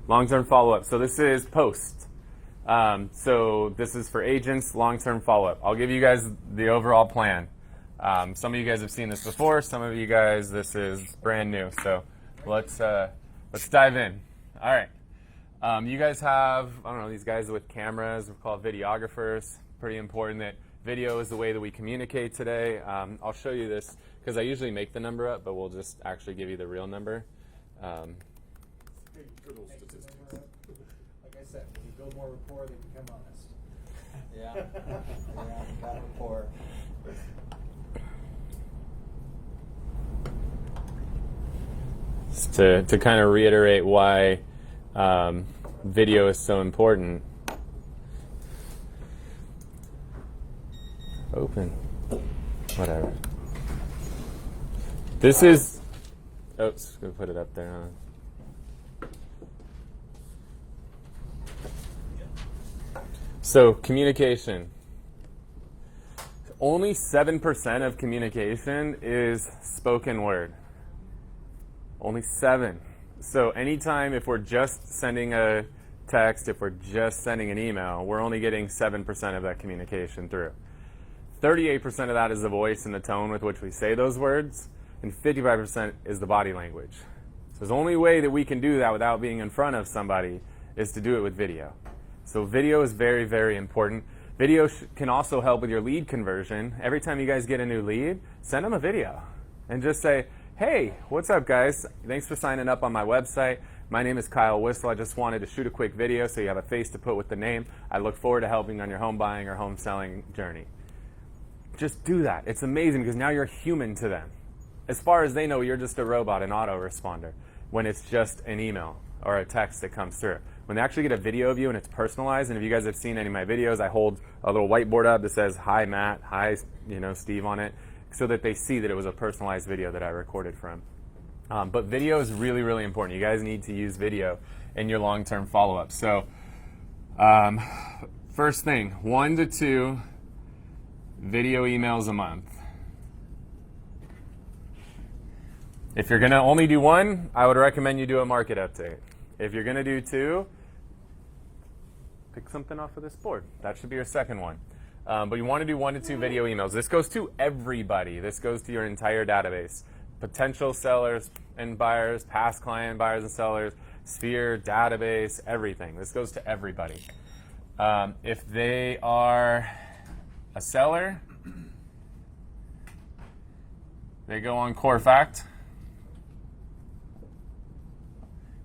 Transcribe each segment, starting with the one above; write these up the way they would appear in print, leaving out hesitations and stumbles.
Long-term follow-up. So this is post. So this is for agents, long-term follow-up. I'll give you guys the overall plan. Some of you guys have seen this before. Some of you guys, this is brand new. So let's dive in. All right. You guys have, I don't know, these guys with cameras, we're called videographers. Pretty important that video is the way that we communicate today. I'll show you this because I usually make the number up, but we'll just actually give you the real number. Good old statistics. Like I said, when you build more rapport, they become honest. Yeah, got rapport. To kind of reiterate why video is so important. Open. Whatever. This is... Oops, going to put it up there, huh? So, communication. Only 7% of communication is spoken word. Only 7. So anytime if we're just sending a text, if we're just sending an email, we're only getting 7% of that communication through. 38% of that is the voice and the tone with which we say those words, and 55% is the body language. So the only way that we can do that without being in front of somebody is to do it with video. So video is very, very important. Video can also help with your lead conversion. Every time you guys get a new lead, send them a video and just say, hey, what's up, guys? Thanks for signing up on my website. My name is Kyle Whissel. I just wanted to shoot a quick video so you have a face to put with the name. I look forward to helping on your home buying or home selling journey. Just do that. It's amazing because now you're human to them. As far as they know, you're just a robot, an autoresponder, when it's just an email or a text that comes through. When they actually get a video of you and it's personalized, and if you guys have seen any of my videos, I hold a little whiteboard up that says, hi, Matt, hi, Steve on it, so that they see that it was a personalized video that I recorded from. But video is really, really important. You guys need to use video in your long-term follow-up. So first thing, 1 to 2 video emails a month. If you're going to only do 1, I would recommend you do a market update. If you're going to do 2, pick something off of this board. That should be your second one. But you want to do 1 to 2 video emails. This goes to everybody. This goes to your entire database. Potential sellers and buyers, past client buyers and sellers, sphere, database, everything. This goes to everybody. If they are a seller, they go on Core Fact.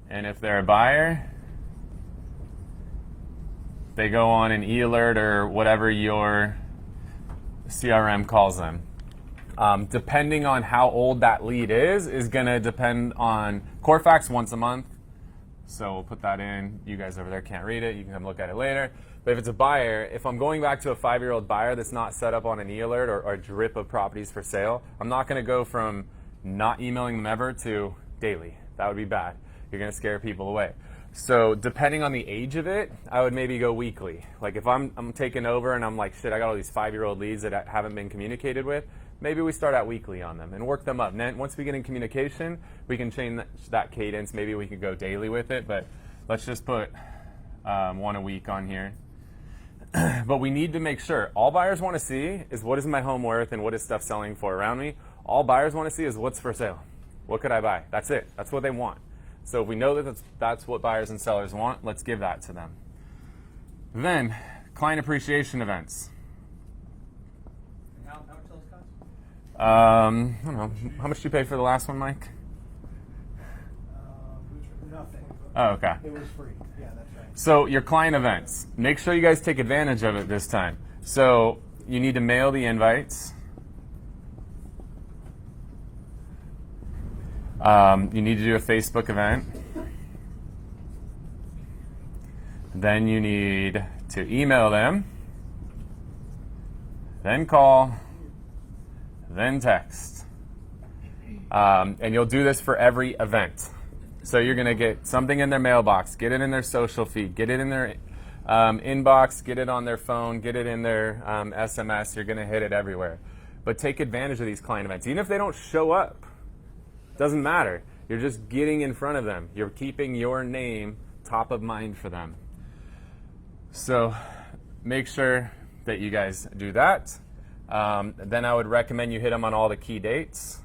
And if they're a buyer, they go on an e-alert or whatever your CRM calls them. Depending on how old that lead is going to depend on Core Facts once a month. So we'll put that in. You guys over there can't read it. You can come look at it later. But if it's a buyer, if I'm going back to a 5-year-old buyer that's not set up on an e-alert or a drip of properties for sale, I'm not going to go from not emailing them ever to daily. That would be bad. You're going to scare people away. So depending on the age of it, I would maybe go weekly. Like if I'm taking over and I'm like, shit, I got all these 5-year-old leads that haven't been communicated with, maybe we start out weekly on them and work them up. And then once we get in communication, we can change that cadence. Maybe we could go daily with it, but let's just put 1 a week on here. But we need to make sure. All buyers want to see is what is my home worth and what is stuff selling for around me. All buyers want to see is what's for sale. What could I buy? That's it. That's what they want. So if we know that that's what buyers and sellers want, let's give that to them. Then, client appreciation events. How much those cost? I don't know. How much did you pay for the last one, Mike? Nothing. Oh, okay. It was free. Yeah, that's right. So your client events, make sure you guys take advantage of it this time. So you need to mail the invites. You need to do a Facebook event. Then you need to email them, then call, then text. And you'll do this for every event. So you're going to get something in their mailbox, get it in their social feed, get it in their inbox, get it on their phone, get it in their SMS. You're going to hit it everywhere. But take advantage of these client events. Even if they don't show up, doesn't matter. You're just getting in front of them. You're keeping your name top of mind for them. So make sure that you guys do that. Then I would recommend you hit them on all the key dates.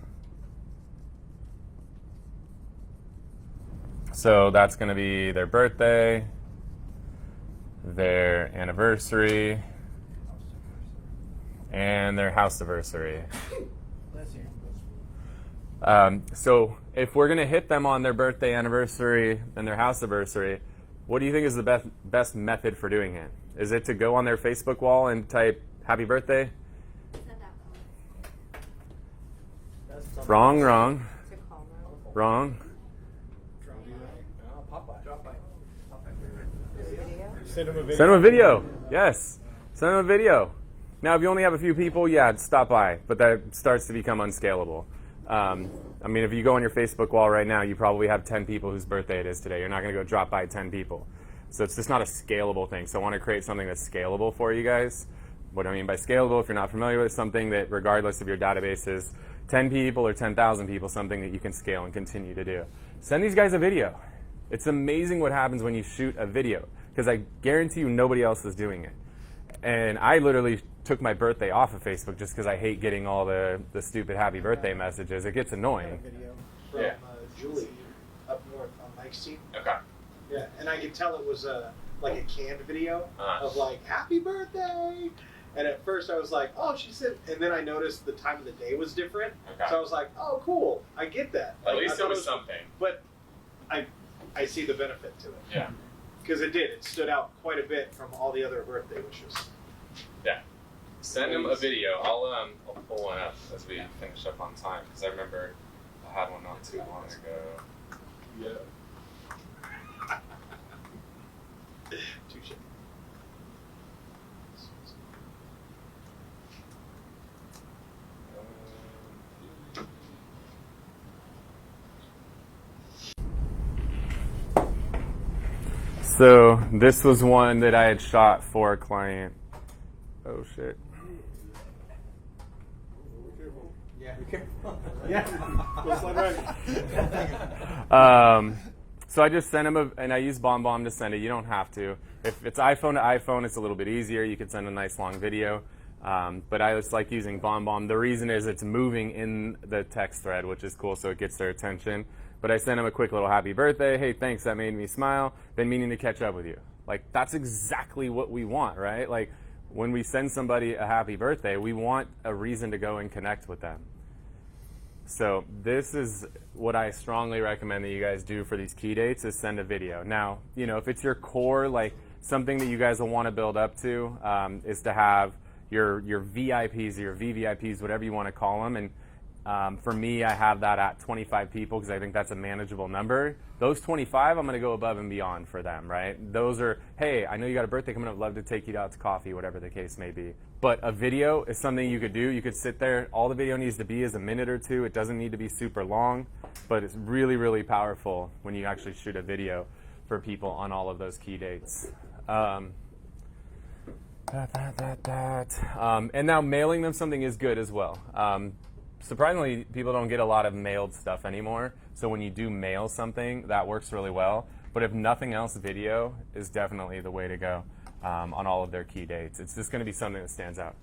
So that's going to be their birthday, their anniversary, and their house anniversary. So if we're going to hit them on their birthday, anniversary, and their house anniversary, what do you think is the best method for doing it? Is it to go on their Facebook wall and type happy birthday? Wrong. Wrong. Send them a video. Send them a video. Yes. Send them a video. Now, if you only have a few people, yeah, stop by. But that starts to become unscalable. I mean, if you go on your Facebook wall right now, you probably have 10 people whose birthday it is today. You're not going to go drop by 10 people. So it's just not a scalable thing. So I want to create something that's scalable for you guys. What I mean by scalable, if you're not familiar with it, something that regardless of your database is 10 people or 10,000 people, something that you can scale and continue to do. Send these guys a video. It's amazing what happens when you shoot a video, because I guarantee you nobody else is doing it. And I literally took my birthday off of Facebook just because I hate getting all the stupid happy birthday messages. It gets annoying. Video Yeah. from Julie up north on Mike's team. Okay. Yeah, and I could tell it was like a canned video of like happy birthday. And at first I was like, oh, she said, and then I noticed the time of the day was different. Okay. So I was like, oh, cool, I get that. At Like, least I it thought was something. But I see the benefit to it. Yeah. Because it did. It stood out quite a bit from all the other birthday wishes. Yeah. Send them a video. I'll pull one up as we finish up on time, because I remember I had one not too long ago. Yeah. Touche. So this was one that I had shot for a client. Oh shit. Yeah, be careful. Yeah. Go slide right. So I just sent him and I use BombBomb to send it. You don't have to. If it's iPhone to iPhone, it's a little bit easier. You can send a nice long video. But I just like using BombBomb. The reason is it's moving in the text thread, which is cool, so it gets their attention. But I sent him a quick little happy birthday. Hey, thanks, that made me smile. Been meaning to catch up with you. Like, that's exactly what we want, right? Like, when we send somebody a happy birthday, we want a reason to go and connect with them. So this is what I strongly recommend that you guys do for these key dates, is send a video. Now, you know, if it's your core, like something that you guys will want to build up to, is to have your VIPs or your VVIPs, whatever you want to call them. And for me, I have that at 25 people because I think that's a manageable number. Those 25, I'm going to go above and beyond for them, right? Those are, hey, I know you got a birthday coming up, love to take you out to coffee, whatever the case may be. But a video is something you could do. You could sit there. All the video needs to be is a minute or two. It doesn't need to be super long, but it's really, really powerful when you actually shoot a video for people on all of those key dates. And now mailing them something is good as well. Surprisingly, people don't get a lot of mailed stuff anymore. So when you do mail something, that works really well. But if nothing else, video is definitely the way to go on all of their key dates. It's just going to be something that stands out.